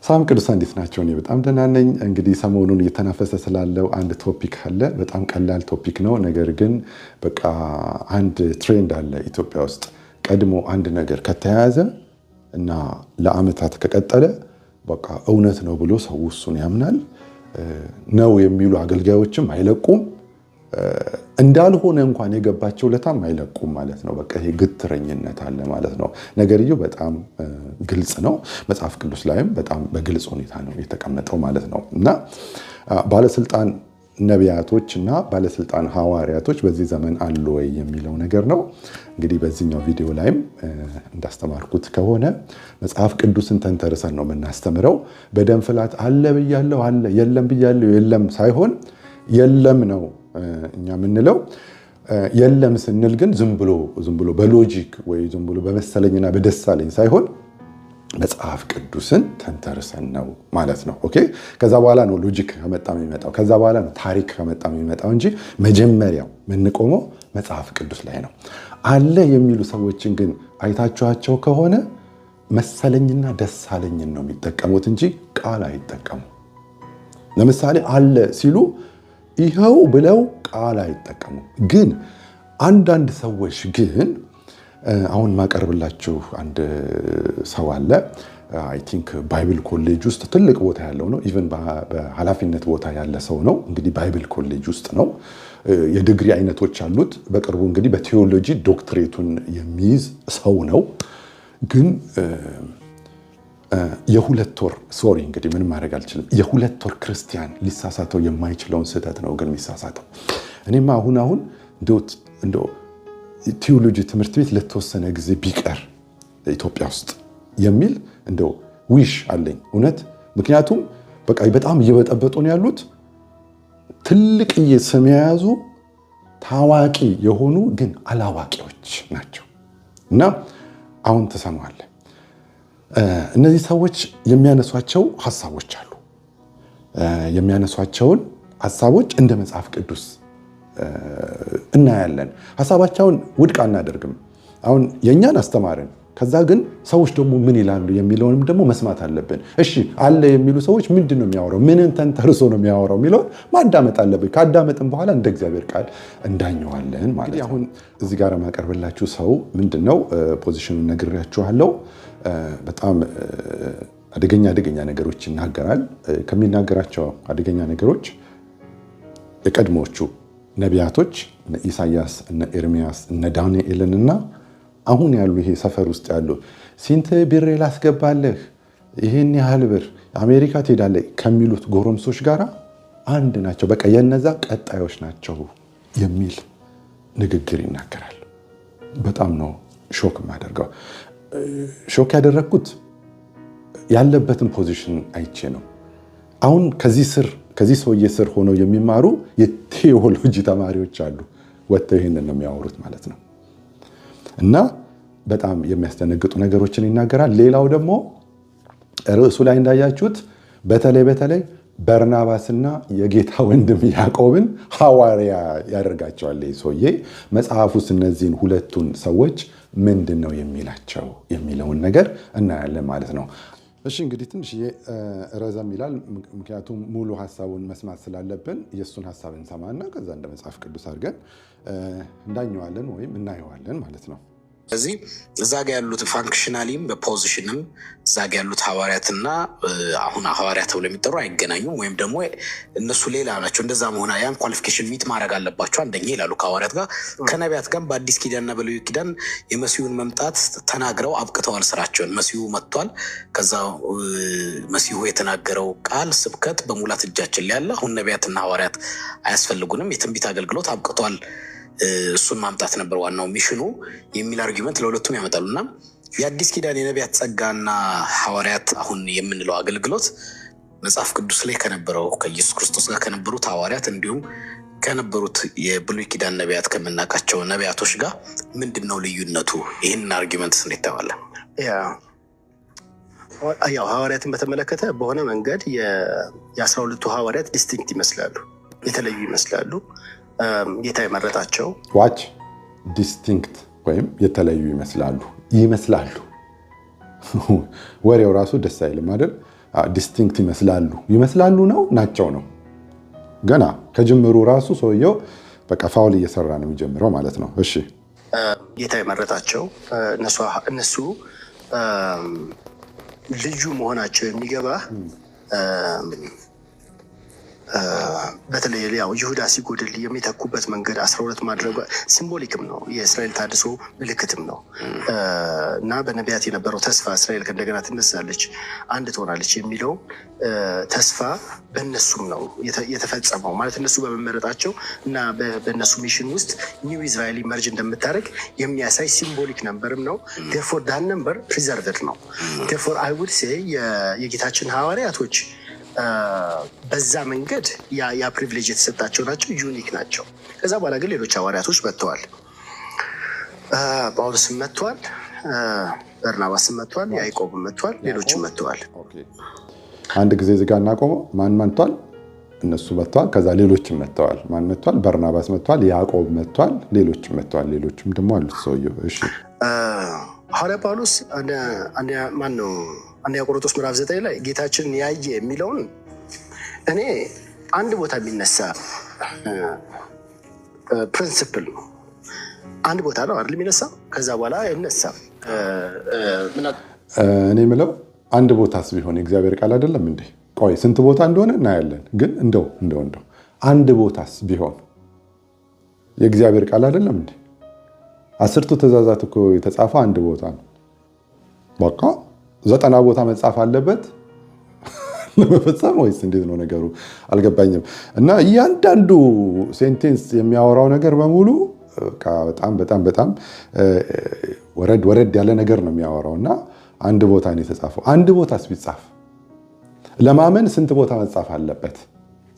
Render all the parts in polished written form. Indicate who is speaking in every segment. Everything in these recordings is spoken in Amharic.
Speaker 1: ሳም ቅዱሳን እንዴት ናቸው? እኔ በጣም ደህና ነኝ። እንግዲህ ሰሞኑን እየተናፈሰ ስላለው አንድ ቶፒክ አለ። በጣም ቀላል ቶፒክ ነው፣ ነገር ግን በቃ አንድ ትሬንድ አለ ኢትዮጵያ ውስጥ። ቀድሞ አንድ ነገር ከተያያዘ እና ለአመታት ከቀጠለ በቃ እውነት ነው ብሎ ሰው እሱን ያምናል። ነው የሚሉ አገልጋዮችም አይለቁም፣ እንዳልሆነ እንኳን የገባቸው ለታም አይለቁም ማለት ነው። በቃ ይሄ ግትረኝነት አለ ማለት ነው። ነገርየው በጣም ግልጽ ነው። መጽሐፍ ቅዱስ ላይም በጣም በግልጽ ሁኔታ ነው የተቀመጠው ማለት ነው። እና ባለስልጣን ነቢያቶች እና ባለስልጣን ሐዋርያቶች በዚህ ዘመን አሉ ወይ የሚለው ነገር ነው። እንግዲህ በዚህኛው ቪዲዮ ላይም እንዳስተማርኩት ከሆነ መጽሐፍ ቅዱስን ተንተርሰን ነው የምናስተምረው። በደም ፍላት አለ ብያለሁ፣ አለ የለም ብያለሁ፣ የለም ሳይሆን የለም ነው እኛ የምንለው። የለም ስንል ግን ዝም ብሎ በሎጂክ ወይ ዝም ብሎ በመሰለኝና በደሳለኝ ሳይሆን መጽሐፍ ቅዱስን ተንተርሰን ነው ማለት ነው። ኦኬ። ከዛ በኋላ ነው ሎጂክ ከመጣ የሚመጣው፣ ከዛ በኋላ ነው ታሪክ ከመጣ የሚመጣው እንጂ መጀመሪያው የምንቆመው መጽሐፍ ቅዱስ ላይ ነው። አለ የሚሉ ሰዎችን ግን አይታችኋቸው ከሆነ መሰለኝና ደሳለኝን ነው የሚጠቀሙት እንጂ ቃል አይጠቀሙ። ለምሳሌ አለ ሲሉ ይኸው ብለው ቃል አይጠቀሙ። ግን አንዳንድ ሰዎች ግን አሁን ማቀርብላችሁ አንድ ሰው አለ። አይ ቲንክ ባይብል ኮሌጅ ውስጥ ትልቅ ቦታ ያለው ነው። ኢቨን በኃላፊነት ቦታ ያለ ሰው ነው። እንግዲህ ባይብል ኮሌጅ ውስጥ ነው። የዲግሪ አይነቶች አሉት። በቅርቡ እንግዲህ በቴዎሎጂ ዶክትሬቱን የሚይዝ ሰው ነው። ግን የሁለት ወር ሶሪ እንግዲህ ምን ማድረግ አልችልም። የሁለት ወር ክርስቲያን ሊሳሳተው የማይችለውን ስህተት ነው ግን የሚሳሳተው። እኔማ አሁን እንደው ቴዎሎጂ ትምህርት ቤት ለተወሰነ ጊዜ ቢቀር ኢትዮጵያ ውስጥ የሚል እንደው ዊሽ አለኝ እውነት። ምክንያቱም በቃ በጣም እየበጠበጡ ነው ያሉት። ትልቅዬ ስም የያዙ ታዋቂ የሆኑ ግን አላዋቂዎች ናቸው። እና አሁን ትሰማዋለህ። እነዚህ ሰዎች የሚያነሷቸው ሐሳቦች አሉ። የሚያነሷቸውን ሐሳቦች እንደ መጽሐፍ ቅዱስ እናያለን። ሐሳባቸውን ውድቅ አናደርግም። አሁን የኛን አስተማርን፣ ከዛ ግን ሰዎች ደግሞ ምን ይላሉ የሚለውንም ደግሞ መስማት አለብን። እሺ አለ የሚሉ ሰዎች ምንድን ነው የሚያወራው? ምንን ተንተርሶ ነው የሚያወራው የሚለውን ማዳመጥ አለብን። ካዳመጥን በኋላ እንደ እግዚአብሔር ቃል እንዳኘዋለን ማለት ነው። አሁን እዚህ ጋር ማቀርብላችሁ ሰው ምንድነው ፖዚሽኑን ነግሬያችኋለሁ። በጣም አደገኛ ነገሮች ይናገራል። ከሚናገራቸው አደገኛ ነገሮች የቀድሞቹ ነቢያቶች እነ ኢሳያስ፣ እነ ኤርሚያስ፣ እነ ዳንኤልንና አሁን ያሉ ይሄ ሰፈር ውስጥ ያሉ ስንት ብር ላስገባለህ፣ ይሄን ያህል ብር አሜሪካ ትሄዳለህ ከሚሉት ጎረምሶች ጋር አንድ ናቸው። በቃ የነዛ ቀጣዮች ናቸው የሚል ንግግር ይናገራል። በጣም ነው ሾክ የማደርገው። ሾክ ያደረግኩት ያለበትን ፖዚሽን አይቼ ነው። አሁን ከዚህ ሰውዬ ስር ሆነው የሚማሩ የቴዎሎጂ ተማሪዎች አሉ። ወጥተው ይሄንን ነው የሚያወሩት ማለት ነው። እና በጣም የሚያስደነግጡ ነገሮችን ይናገራል። ሌላው ደግሞ ርዕሱ ላይ እንዳያችሁት በተለይ በርናባስና የጌታ ወንድም ያዕቆብን ሐዋርያ ያደርጋቸዋል። ሰውዬ መጽሐፍ ውስጥ እነዚህን ሁለቱን ሰዎች ምንድን ነው የሚላቸው የሚለውን ነገር እናያለን ማለት ነው። እሺ እንግዲህ ትንሽዬ ረዘም ይላል፣ ምክንያቱም ሙሉ ሐሳቡን መስማት ስላለብን የእሱን ሐሳብ እንሰማና ከዛ እንደ መጽሐፍ ቅዱስ አድርገን እንዳኘዋለን ወይም እናየዋለን ማለት ነው።
Speaker 2: ስለዚህ እዛ ጋ ያሉት ፋንክሽናሊም በፖዚሽንም እዛ ጋ ያሉት ሐዋርያትና አሁን ሐዋርያት ተብለው የሚጠሩ አይገናኙም፣ ወይም ደግሞ እነሱ ሌላ ናቸው። እንደዛ መሆና ያን ኳሊፊኬሽን ሚት ማድረግ አለባቸው። አንደኛ ይላሉ ከሐዋርያት ጋር ከነቢያት ጋር በአዲስ ኪዳንና በልዩ ኪዳን የመሲሁን መምጣት ተናግረው አብቅተዋል ስራቸውን። መሲሁ መጥቷል። ከዛ መሲሁ የተናገረው ቃል ስብከት በሙላት እጃችን ላይ ያለ፣ አሁን ነቢያትና ሐዋርያት አያስፈልጉንም፣ የትንቢት አገልግሎት አብቅቷል፣ እሱን ማምጣት ነበር ዋናው ሚሽኑ የሚል አርጊመንት ለሁለቱም ያመጣሉ። እና የአዲስ ኪዳን የነቢያት ጸጋና ሐዋርያት አሁን የምንለው አገልግሎት መጽሐፍ ቅዱስ ላይ ከነበረው ከኢየሱስ ክርስቶስ ጋር ከነበሩት ሐዋርያት እንዲሁም ከነበሩት የብሉይ ኪዳን ነቢያት ከምናውቃቸው ነቢያቶች ጋር ምንድን ነው ልዩነቱ? ይህንን አርጊመንት እንዴት ታዋለ?
Speaker 3: ያው ሐዋርያትን በተመለከተ በሆነ መንገድ የ12ቱ ሐዋርያት ዲስቲንክት ይመስላሉ፣ የተለዩ ይመስላሉ። ጌታ የመረጣቸው
Speaker 1: ዋች ዲስቲንክት ወይም የተለዩ ይመስላሉ። ወሬው ራሱ ደስ አይልም አይደል? ዲስቲንክት ይመስላሉ ነው ናቸው ነው። ገና ከጅምሩ ራሱ ሰውየው በቃ ፋውል እየሰራ ነው የሚጀምረው ማለት ነው። እሺ
Speaker 3: ጌታ የመረጣቸው እነሱ ልዩ መሆናቸው የሚገባ በተለይ ያው ይሁዳ ሲጎድል የሚተኩበት መንገድ 12 ማድረጓ ሲምቦሊክም ነው፣ የእስራኤል ታድሶ ምልክትም ነው እና በነቢያት የነበረው ተስፋ እስራኤል ከእንደገና ትነሳለች፣ አንድ ትሆናለች የሚለው ተስፋ በእነሱም ነው የተፈጸመው። ማለት እነሱ በመመረጣቸው እና በእነሱ ሚሽን ውስጥ ኒው ኢዝራኤል መርጅ እንደምታደርግ የሚያሳይ ሲምቦሊክ ነንበርም ነው። ቴርፎር ዳን ነንበር ፕሪዘርቭድ ነው። ቴርፎር አይ ውድ ሴ የጌታችን ሐዋርያቶች በዛ መንገድ ያ ፕሪቪሌጅ የተሰጣቸው ናቸው፣ ዩኒክ ናቸው። ከዛ በኋላ ግን ሌሎች ሐዋርያቶች መጥተዋል። ጳውሎስም መጥተዋል፣ በርናባስም መጥተዋል፣ ያዕቆብም መጥተዋል፣ ሌሎችም መጥተዋል።
Speaker 1: አንድ ጊዜ እዚህ ጋር እናቆመው። ማን መጥተዋል? እነሱ መጥተዋል። ከዛ ሌሎችም መጥተዋል። ማን መጥተዋል? በርናባስ መጥተዋል፣ ያዕቆብ መጥተዋል፣ ሌሎችም መጥተዋል። ሌሎችም ደግሞ አሉት ሰውየው። እሺ
Speaker 3: ሐዋርያ ጳውሎስ ማን ነው? አንደኛ ቆሮንቶስ ምዕራፍ 9 ላይ ጌታችንን ያየ የሚለውን እኔ አንድ ቦታ የሚነሳ ፕሪንሲፕል ነው። አንድ ቦታ ነው አይደል የሚነሳው፣ ከዛ በኋላ አይነሳም።
Speaker 1: እኔ የምለው አንድ ቦታስ ቢሆን የእግዚአብሔር ቃል አይደለም እንዴ? ቆይ ስንት ቦታ እንደሆነ እናያለን። ግን እንደው አንድ ቦታስ ቢሆን የእግዚአብሔር ቃል አይደለም እንዴ? 10ቱ ትእዛዛት እኮ የተጻፈው አንድ ቦታ ነው። በቃ 90 ቦታ መጻፍ አለበት ለመፈጸም ወይስ እንዴት ነው ነገሩ? አልገባኝም። እና እያንዳንዱ ሴንቴንስ የሚያወራው ነገር በሙሉ በጣም ወረድ ያለ ነገር ነው የሚያወራው። እና አንድ ቦታ ነው የተጻፈው። አንድ ቦታስ ቢጻፍ ለማመን ስንት ቦታ መጻፍ አለበት?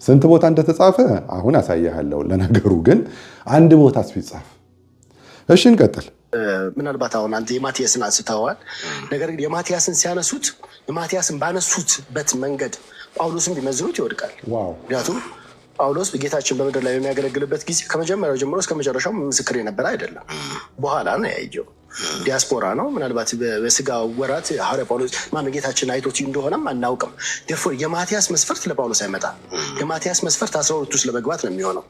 Speaker 1: ስንት ቦታ እንደተጻፈ አሁን አሳያለሁ። ለነገሩ ግን አንድ ቦታስ ቢጻፍ። እሺ እንቀጥል። ምናልባት አሁን አንተ የማቲያስን አንስተዋል። ነገር ግን የማቲያስን ሲያነሱት የማቲያስን ባነሱትበት መንገድ ጳውሎስን ቢመዝኑት ይወድቃል። ምክንያቱም ጳውሎስ ጌታችን በምድር ላይ በሚያገለግልበት ጊዜ ከመጀመሪያው ጀምሮ እስከ መጨረሻው ምስክር የነበረ አይደለም። በኋላ ነው ያየው። ዲያስፖራ ነው። ምናልባት በስጋ ወራት ሐዋርያ ጳውሎስ ማነው ጌታችን አይቶት እንደሆነም አናውቅም። ዴርፎር የማቲያስ መስፈርት ለጳውሎስ አይመጣም። የማቲያስ መስፈርት 12 ውስጥ ለመግባት ነው የሚሆነው።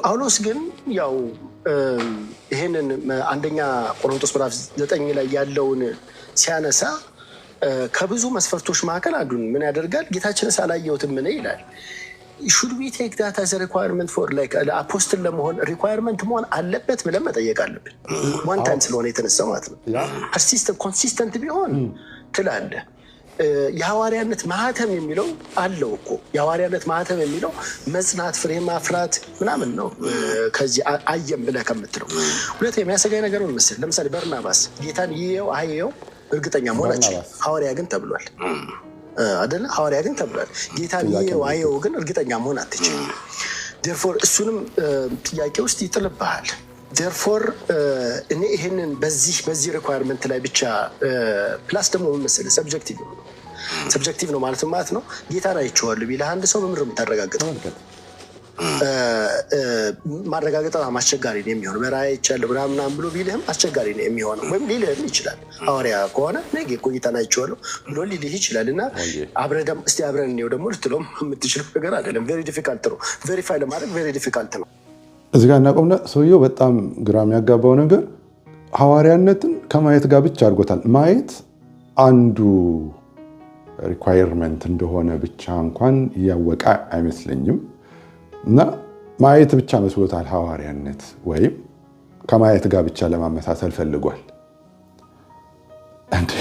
Speaker 1: ጳውሎስ ግን ያው ይሄንን አንደኛ ቆሮንቶስ ምዕራፍ 9 ላይ ያለውን ሲያነሳ ከብዙ መስፈርቶች መካከል አንዱን ምን ያደርጋል? ጌታችንስ አላየሁትም ምን ይላል? should we take that as a requirement for like አፖስትል ለመሆን ሪኳየርመንት መሆን አለበት ብለን መጠየቅ አለብን። ዋን ታይም ስለሆነ የተነሳው ማለት ነው። ፐርሲስተንት ኮንሲስተንት ቢሆን ትላለህ። የሐዋርያነት ማህተም የሚለው አለው እኮ። የሐዋርያነት ማህተም የሚለው መጽናት፣ ፍሬ ማፍራት ምናምን ነው። ከዚህ አየም ብለህ ከምትለው ሁለት የሚያሰጋኝ ነገር ነው መሰለህ። ለምሳሌ በርናባስ ጌታን ይየው አየው እርግጠኛ መሆናቸው፣ ሐዋርያ ግን ተብሏል አይደለ? ሐዋርያ ግን ተብሏል። ጌታን ይየው አየው ግን እርግጠኛ መሆን አትችልም። ዴርፎር እሱንም ጥያቄ ውስጥ ይጥልብሃል። ዴርፎር እኔ ይሄንን በዚህ ሪኳየርመንት ላይ ብቻ ፕላስ ደግሞ ምን መሰለህ ሰብጀክቲቭ ነው ማለት ነው። ጌታን አይቼዋለሁ ቢልህ አንድ ሰው በምድር የምታረጋግጠው ማረጋገጥ አስቸጋሪ ነው የሚሆነው። በራእይ አይቻለሁ ምናምን ብሎ ቢልህም አስቸጋሪ ነው የሚሆነው። ወይም ሊልህም ይችላል። ሐዋርያ ከሆነ ነገ እኮ ጌታን አይቼዋለሁ ብሎ ሊልህ ይችላል። እና አብረን እንየው ደግሞ ልትለውም የምትችለው ነገር አይደለም። ቬሪ ዲፊካልት ነው። ቬሪፋይ ለማድረግ ቬሪ ዲፊካልት ነው። እዚህ ጋር እናቆምና ሰውየው በጣም ግራ የሚያጋባው ነገር ሐዋርያነትን ከማየት ጋር ብቻ አድርጎታል። ማየት አንዱ ሪኳየርመንት እንደሆነ ብቻ እንኳን እያወቀ አይመስለኝም። እና ማየት ብቻ መስሎታል ሐዋርያነት፣ ወይም ከማየት ጋር ብቻ ለማመሳሰል ፈልጓል። እንዴ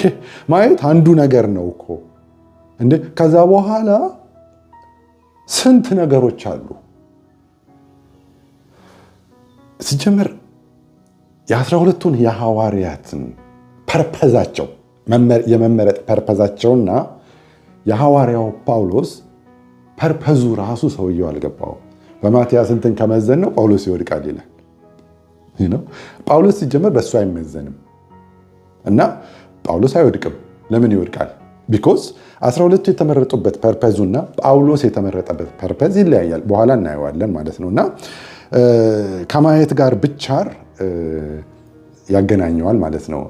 Speaker 1: ማየት አንዱ ነገር ነው እኮ እንዴ! ከዛ በኋላ ስንት ነገሮች አሉ። ሲጀምር የ12ቱን የሐዋርያትን ፐርፐዛቸው የመመረጥ ፐርፐዛቸውና የሐዋርያው ጳውሎስ ፐርፐዙ ራሱ ሰውየው አልገባውም። በማቲያስ እንትን ከመዘን ነው ጳውሎስ ይወድቃል ይላል። ጳውሎስ ሲጀምር በእሱ አይመዘንም እና ጳውሎስ አይወድቅም። ለምን ይወድቃል? ቢኮዝ 12ቱ የተመረጡበት ፐርፐዙና ጳውሎስ የተመረጠበት ፐርፐዝ ይለያያል። በኋላ እናየዋለን ማለት ነው። እና ከማየት ጋር ብቻር ያገናኘዋል ማለት ነው።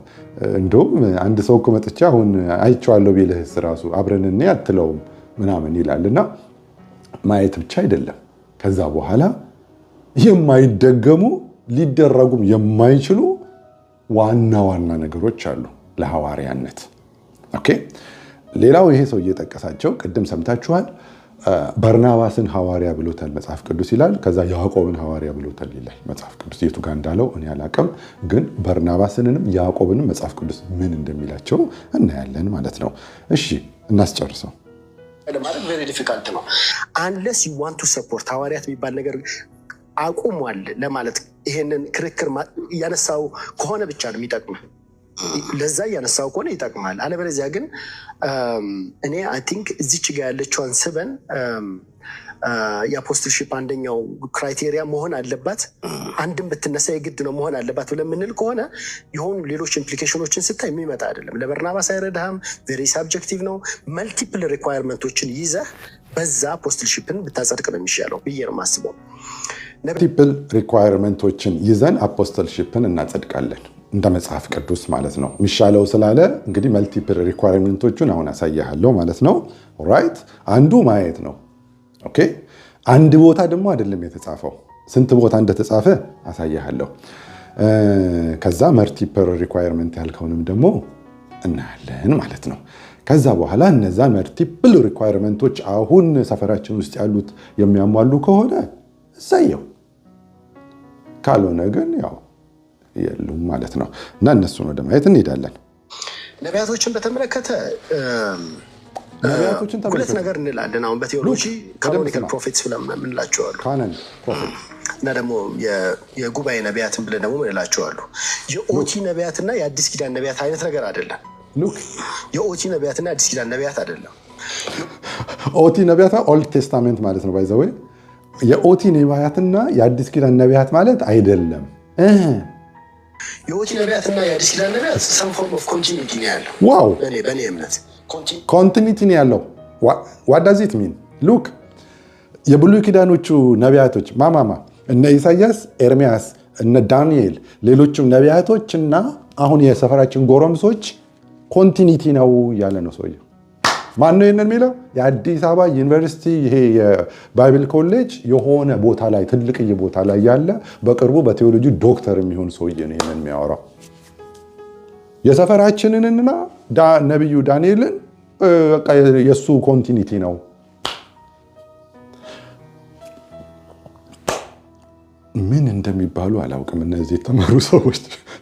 Speaker 1: እንደውም አንድ ሰው እኮ መጥቼ አሁን አይቼዋለሁ ቢልህስ ራሱ አብረን እኔ አትለውም ምናምን ይላልና ማየት ብቻ አይደለም። ከዛ በኋላ የማይደገሙ ሊደረጉም የማይችሉ ዋና ዋና ነገሮች አሉ ለሐዋርያነት። ኦኬ። ሌላው ይሄ ሰው እየጠቀሳቸው ቅድም ሰምታችኋል። በርናባስን ሐዋርያ ብሎታል መጽሐፍ ቅዱስ ይላል። ከዛ ያዕቆብን ሐዋርያ ብሎታል ይላል መጽሐፍ ቅዱስ። የቱ ጋር እንዳለው እኔ አላቅም፣ ግን በርናባስንንም ያዕቆብንም መጽሐፍ ቅዱስ ምን እንደሚላቸው እናያለን ማለት ነው። እሺ እናስጨርሰው።
Speaker 3: ለማለት ቬሪ ዲፊካልት ነው አንለስ ዩ ዋንት ቱ ሰፖርት ሐዋርያት የሚባል ነገር አቁሟል ለማለት ይሄንን ክርክር እያነሳው ከሆነ ብቻ ነው የሚጠቅምህ። ለዛ እያነሳው ከሆነ ይጠቅማል። አለበለዚያ ግን እኔ አይ ቲንክ እዚች ጋ ያለችውን ስበን የአፖስትልሺፕ አንደኛው ክራይቴሪያ መሆን አለባት፣ አንድም ብትነሳ የግድ ነው መሆን አለባት ብለን የምንል ከሆነ የሆኑ ሌሎች ኢምፕሊኬሽኖችን ስታይ የሚመጣ አይደለም። ለበርናባስ አይረዳህም። ቬሪ ሳብጀክቲቭ ነው። መልቲፕል ሪኳየርመንቶችን ይዘህ በዛ አፖስትልሺፕን ብታጸድቅ ነው የሚሻለው ብዬ ነው የማስበው።
Speaker 1: መልቲፕል ሪኳየርመንቶችን ይዘን አፖስትልሺፕን እናጸድቃለን እንደ መጽሐፍ ቅዱስ ማለት ነው። የሚሻለው ስላለ እንግዲህ መልቲፕል ሪኳየርመንቶቹን አሁን አሳያለሁ ማለት ነው። ኦራይት። አንዱ ማየት ነው። ኦኬ። አንድ ቦታ ደግሞ አይደለም የተጻፈው፣ ስንት ቦታ እንደተጻፈ አሳያለሁ። ከዛ መልቲፕል ሪኳየርመንት ያልከውንም ደግሞ እናያለን ማለት ነው። ከዛ በኋላ እነዛ መልቲፕል ሪኳየርመንቶች አሁን ሰፈራችን ውስጥ ያሉት የሚያሟሉ ከሆነ እሰየው፣ ካልሆነ ግን ያው የሉም ማለት ነው። እና እነሱን ወደ ማየት እንሄዳለን።
Speaker 3: ነቢያቶችን በተመለከተ ሁለት ነገር እንላለን። አሁን በቴዎሎጂ ካኖኒካል ፕሮፌትስ ብለን ምንላቸዋሉ እና ደግሞ የጉባኤ ነቢያትን ብለን ደግሞ ምንላቸዋሉ። የኦቲ ነቢያትና የአዲስ ኪዳን ነቢያት አይነት ነገር አይደለም። የኦቲ ነቢያትና የአዲስ ኪዳን ነቢያት አይደለም።
Speaker 1: ኦቲ ነቢያት ኦልድ ቴስታሜንት ማለት ነው። ባይዘዌ የኦቲ ነቢያትና የአዲስ ኪዳን ነቢያት ማለት አይደለም።
Speaker 3: የኦቲ ነቢያትና የአዲስ ኪዳን ነቢያት ሰም ፎርም ኦፍ ኮንቲኒቲ ነው ያለው።
Speaker 1: ዋው!
Speaker 3: በእኔ እምነት
Speaker 1: ኮንቲኒቲ ነው ያለው። ዋት ዳዝ ኢት ሚን? ሉክ የብሉይ ኪዳኖቹ ነቢያቶች ማማማ እነ ኢሳያስ፣ ኤርሚያስ፣ እነ ዳንኤል፣ ሌሎችም ነቢያቶች እና አሁን የሰፈራችን ጎረምሶች ኮንቲኒቲ ነው እያለ ነው ሰውየው። ማን ነው ይሄንን የሚለው? የአዲስ አበባ ዩኒቨርሲቲ ይሄ የባይብል ኮሌጅ የሆነ ቦታ ላይ ትልቅዬ ቦታ ላይ ያለ በቅርቡ በቴዎሎጂ ዶክተር የሚሆን ሰውዬ ነው ይሄንን የሚያወራው። የሰፈራችንንና ነቢዩ ዳንኤልን በቃ የሱ ኮንቲኒቲ ነው። ምን እንደሚባሉ አላውቅም። እነዚህ የተማሩ ሰዎች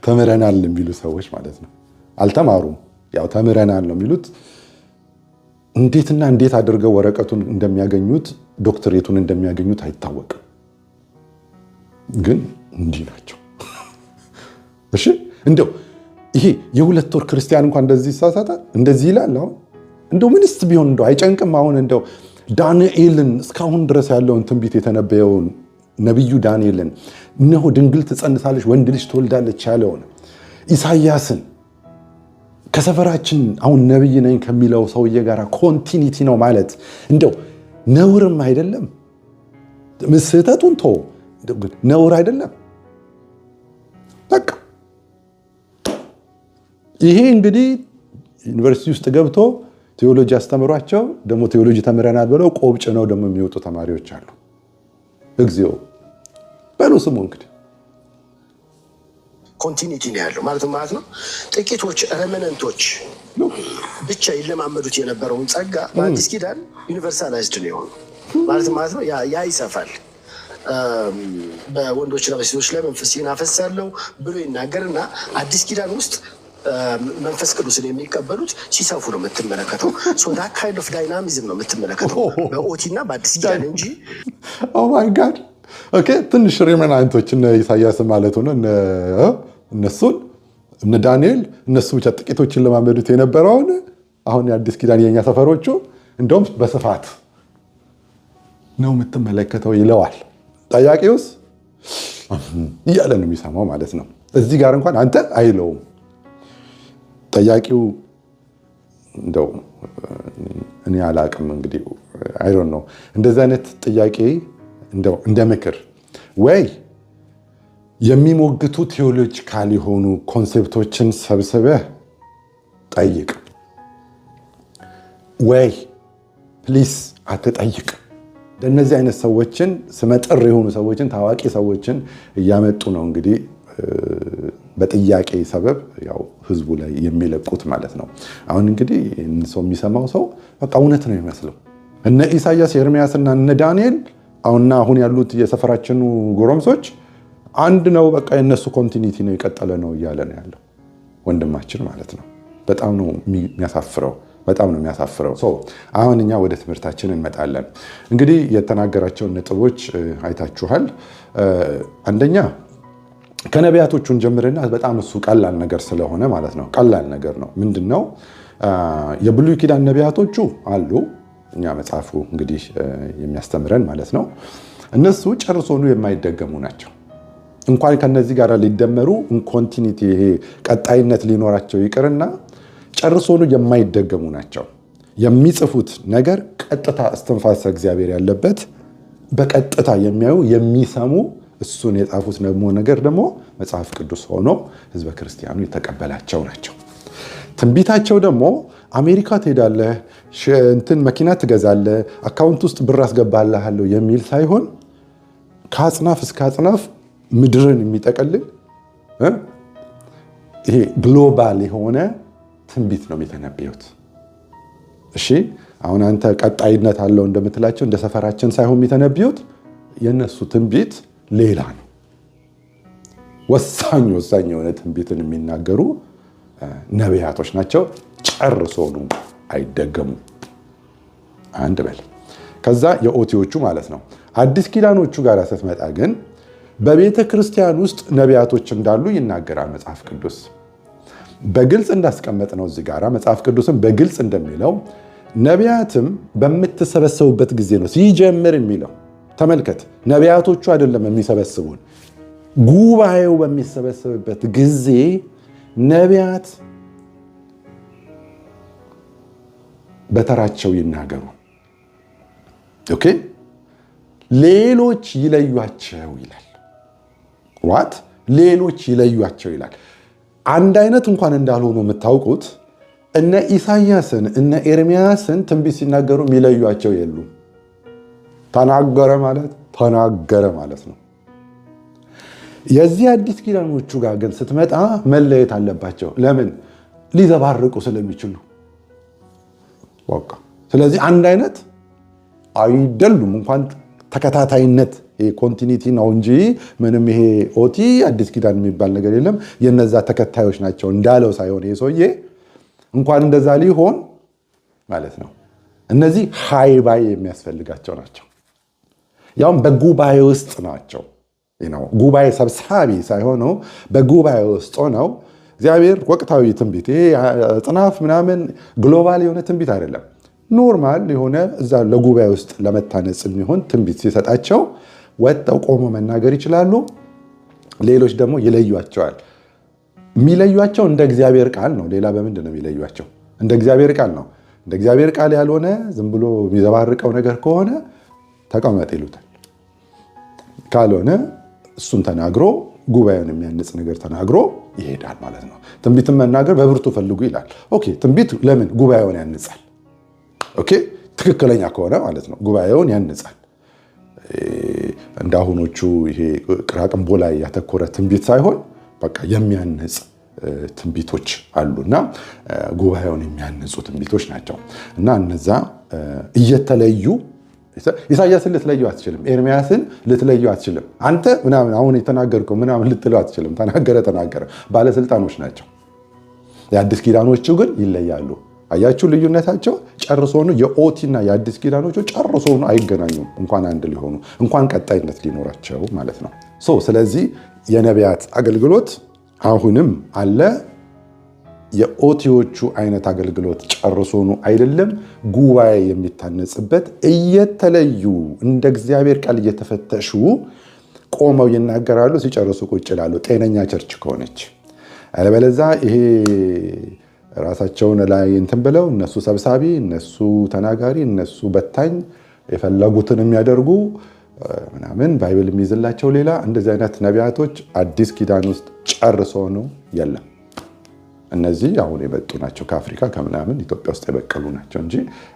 Speaker 1: ተምረናል የሚሉ ሰዎች ማለት ነው። አልተማሩም፣ ያው ተምረናል ነው የሚሉት። እንዴትና እንዴት አድርገው ወረቀቱን እንደሚያገኙት ዶክተሬቱን እንደሚያገኙት አይታወቅም። ግን እንዲህ ናቸው። እሺ እንደው ይሄ የሁለት ወር ክርስቲያን እንኳን እንደዚህ ይሳሳታል፣ እንደዚህ ይላል። አሁን እንደው ምንስ ቢሆን እንደው አይጨንቅም? አሁን እንደው ዳንኤልን እስካሁን ድረስ ያለውን ትንቢት የተነበየውን ነቢዩ ዳንኤልን እነሆ ድንግል ትጸንሳለች ወንድ ልጅ ትወልዳለች ያለውን ኢሳያስን ከሰፈራችን አሁን ነብይ ነኝ ከሚለው ሰውዬ ጋር ኮንቲኒቲ ነው ማለት እንደው ነውርም አይደለም። ስህተቱን ተው፣ ነውር አይደለም። በቃ ይሄ እንግዲህ ዩኒቨርሲቲ ውስጥ ገብቶ ቴዎሎጂ አስተምሯቸው ደግሞ ቴዎሎጂ ተምረናል ብለው ቆብጭ ነው ደግሞ የሚወጡ ተማሪዎች አሉ። እግዚኦ በሉ ስሙ እንግዲህ
Speaker 3: ኮንቲኒቲ ነው ያለው ማለት ነው። ጥቂቶች ረመነንቶች ብቻ ይለማመዱት የነበረውን ጸጋ በአዲስ ኪዳን ዩኒቨርሳላይዝድ ነው የሆነው ማለት ነው። ያ ይሰፋል። በወንዶችና በሴቶች ላይ መንፈሴን አፈሳለሁ ብሎ ይናገርና አዲስ ኪዳን ውስጥ መንፈስ ቅዱስን የሚቀበሉት ሲሰፉ ነው የምትመለከተው። ዳ ካይንድ ኦፍ ዳይናሚዝም ነው የምትመለከተው በኦቲና በአዲስ ኪዳን እንጂ
Speaker 1: ኦ ማይ ጋድ ኦኬ። ትንሽ ሬመናንቶች እነ ኢሳያስ ማለት ነው እነሱን እነ ዳንኤል እነሱ ብቻ ጥቂቶችን ለማመዱት የነበረውን አሁን የአዲስ ኪዳን የኛ ሰፈሮቹ እንደውም በስፋት ነው የምትመለከተው ይለዋል። ጠያቂውስ እያለ ነው የሚሰማው ማለት ነው። እዚህ ጋር እንኳን አንተ አይለውም ጠያቂው። እንደው እኔ አላቅም እንግዲህ አይ ዶንት ኖ እንደዚህ አይነት ጥያቄ እንደው እንደ ምክር ወይ የሚሞግቱ ቴዎሎጂካል የሆኑ ኮንሴፕቶችን ሰብስበህ ጠይቅ። ወይ ፕሊስ አትጠይቅ። እንደነዚህ አይነት ሰዎችን ስመጥር የሆኑ ሰዎችን ታዋቂ ሰዎችን እያመጡ ነው እንግዲህ በጥያቄ ሰበብ ያው ህዝቡ ላይ የሚለቁት ማለት ነው። አሁን እንግዲህ ሰው የሚሰማው ሰው በቃ እውነት ነው የሚመስለው። እነ ኢሳያስ ኤርሚያስና እነ ዳንኤል አሁን ያሉት የሰፈራችን ጎረምሶች አንድ ነው፣ በቃ የነሱ ኮንቲኒቲ ነው የቀጠለ ነው እያለ ነው ያለው ወንድማችን ማለት ነው። በጣም ነው የሚያሳፍረው። በጣም ነው የሚያሳፍረው። አሁን እኛ ወደ ትምህርታችን እንመጣለን። እንግዲህ የተናገራቸውን ነጥቦች አይታችኋል። አንደኛ ከነቢያቶቹን ጀምርና በጣም እሱ ቀላል ነገር ስለሆነ ማለት ነው። ቀላል ነገር ነው። ምንድነው? የብሉይ ኪዳን ነቢያቶቹ አሉ፣ እኛ መጽሐፉ እንግዲህ የሚያስተምረን ማለት ነው። እነሱ ጨርሶኑ የማይደገሙ ናቸው። እንኳን ከነዚህ ጋር ሊደመሩ ኮንቲኒቲ ይሄ ቀጣይነት ሊኖራቸው ይቅርና ጨርሶኑ የማይደገሙ ናቸው። የሚጽፉት ነገር ቀጥታ እስትንፋሰ እግዚአብሔር ያለበት በቀጥታ የሚያዩ የሚሰሙ እሱን የጻፉት ደግሞ ነገር ደግሞ መጽሐፍ ቅዱስ ሆኖ ህዝበ ክርስቲያኑ የተቀበላቸው ናቸው። ትንቢታቸው ደግሞ አሜሪካ ትሄዳለህ፣ እንትን መኪና ትገዛለህ፣ አካውንት ውስጥ ብር አስገባልሃለሁ የሚል ሳይሆን ከአጽናፍ እስከ አጽናፍ ምድርን የሚጠቀልል ይሄ ግሎባል የሆነ ትንቢት ነው የሚተነብዩት። እሺ አሁን አንተ ቀጣይነት አለው እንደምትላቸው እንደ ሰፈራችን ሳይሆን የሚተነብዩት የነሱ ትንቢት ሌላ ነው። ወሳኝ የሆነ ትንቢትን የሚናገሩ ነቢያቶች ናቸው። ጨርሶኑ አይደገሙ። አንድ በል። ከዛ የኦቲዎቹ ማለት ነው። አዲስ ኪዳኖቹ ጋር ስትመጣ ግን በቤተ ክርስቲያን ውስጥ ነቢያቶች እንዳሉ ይናገራል መጽሐፍ ቅዱስ። በግልጽ እንዳስቀመጥ ነው እዚህ ጋር መጽሐፍ ቅዱስም በግልጽ እንደሚለው ነቢያትም በምትሰበሰቡበት ጊዜ ነው ሲጀምር የሚለው። ተመልከት፣ ነቢያቶቹ አይደለም የሚሰበስቡን፣ ጉባኤው በሚሰበሰብበት ጊዜ ነቢያት በተራቸው ይናገሩ። ኦኬ፣ ሌሎች ይለዩአቸው ይላል። ዋት ሌሎች ይለዩአቸው ይላል። አንድ አይነት እንኳን እንዳልሆኑ የምታውቁት እነ ኢሳያስን እነ ኤርሚያስን ትንቢት ሲናገሩ የሚለዩአቸው የሉም። ተናገረ ማለት ነው። የዚህ አዲስ ኪዳኖቹ ጋር ግን ስትመጣ መለየት አለባቸው። ለምን? ሊዘባርቁ ስለሚችሉ በቃ። ስለዚህ አንድ አይነት አይደሉም። እንኳን ተከታታይነት ኮንቲኒቲ ነው እንጂ ምንም ይሄ ኦቲ አዲስ ኪዳን የሚባል ነገር የለም። የነዛ ተከታዮች ናቸው እንዳለው ሳይሆን ይሄ ሰውዬ እንኳን እንደዛ ሊሆን ማለት ነው። እነዚህ ሃይባይ የሚያስፈልጋቸው ናቸው። ያውም በጉባኤ ውስጥ ናቸው። ጉባኤ ሰብሳቢ ሳይሆኑ በጉባኤ ውስጥ ሆነው እግዚአብሔር ወቅታዊ ትንቢት ይሄ ጥናፍ ምናምን ግሎባል የሆነ ትንቢት አይደለም። ኖርማል የሆነ እዛ ለጉባኤ ውስጥ ለመታነጽ የሚሆን ትንቢት ሲሰጣቸው ወጥተው ቆሞ መናገር ይችላሉ። ሌሎች ደግሞ ይለዩአቸዋል። የሚለዩአቸው እንደ እግዚአብሔር ቃል ነው። ሌላ በምንድን ነው የሚለዩአቸው? እንደ እግዚአብሔር ቃል ነው። እንደ እግዚአብሔር ቃል ያልሆነ ዝም ብሎ የሚዘባርቀው ነገር ከሆነ ተቀመጥ ይሉታል። ካልሆነ እሱን ተናግሮ ጉባኤውን የሚያንጽ ነገር ተናግሮ ይሄዳል ማለት ነው። ትንቢትን መናገር በብርቱ ፈልጉ ይላል። ኦኬ፣ ትንቢት ለምን ጉባኤውን ያንጻል? ኦኬ፣ ትክክለኛ ከሆነ ማለት ነው ጉባኤውን ያንጻል። እንዳሁኖቹ ይሄ ቅራቅንቦ ላይ ያተኮረ ትንቢት ሳይሆን በቃ የሚያንጽ ትንቢቶች አሉና ጉባኤውን የሚያንጹ ትንቢቶች ናቸው። እና እነዛ እየተለዩ ኢሳያስን ልትለዩ አትችልም። ኤርሚያስን ልትለዩ አትችልም። አንተ ምናምን አሁን የተናገርከው ምናምን ልትለው አትችልም። ተናገረ ባለስልጣኖች ናቸው። የአዲስ ኪዳኖቹ ግን ይለያሉ። አያችሁ ልዩነታቸው? ጨርሶኑ የኦቲና የአዲስ ኪዳኖቹ ጨርሶኑ አይገናኙም። እንኳን አንድ ሊሆኑ እንኳን ቀጣይነት ሊኖራቸው ማለት ነው። ስለዚህ የነቢያት አገልግሎት አሁንም አለ። የኦቲዎቹ አይነት አገልግሎት ጨርሶኑ አይደለም። ጉባኤ የሚታነጽበት እየተለዩ እንደ እግዚአብሔር ቃል እየተፈተሹ ቆመው ይናገራሉ። ሲጨርሱ ቁጭ ይላሉ። ጤነኛ ቸርች ከሆነች። አለበለዛ ይሄ ራሳቸውን ላይ እንትን ብለው እነሱ ሰብሳቢ፣ እነሱ ተናጋሪ፣ እነሱ በታኝ የፈለጉትን የሚያደርጉ ምናምን ባይብል የሚይዝላቸው ሌላ እንደዚህ አይነት ነቢያቶች አዲስ ኪዳን ውስጥ ጨርሶ ነው የለም። እነዚህ አሁን የመጡ ናቸው ከአፍሪካ ከምናምን ኢትዮጵያ ውስጥ የበቀሉ ናቸው እንጂ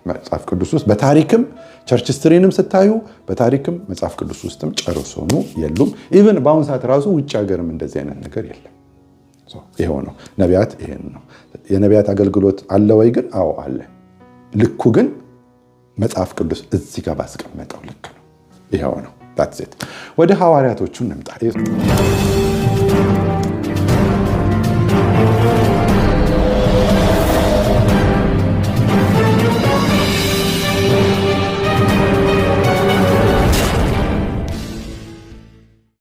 Speaker 1: መጽሐፍ ቅዱስ ውስጥ በታሪክም ቸርች ስትሪንም ስታዩ በታሪክም መጽሐፍ ቅዱስ ውስጥም ጨርሶ ነው የሉም። ኢቭን በአሁን ሰዓት ራሱ ውጭ ሀገርም እንደዚህ አይነት ነገር የለም። ይሄው ነው ነቢያት፣ ይሄን ነው የነቢያት አገልግሎት አለ ወይ? ግን አዎ አለ። ልኩ ግን መጽሐፍ ቅዱስ እዚህ ጋር ባስቀመጠው ልክ ነው። ይሄው ነው። ወደ ሐዋርያቶቹ እንምጣ።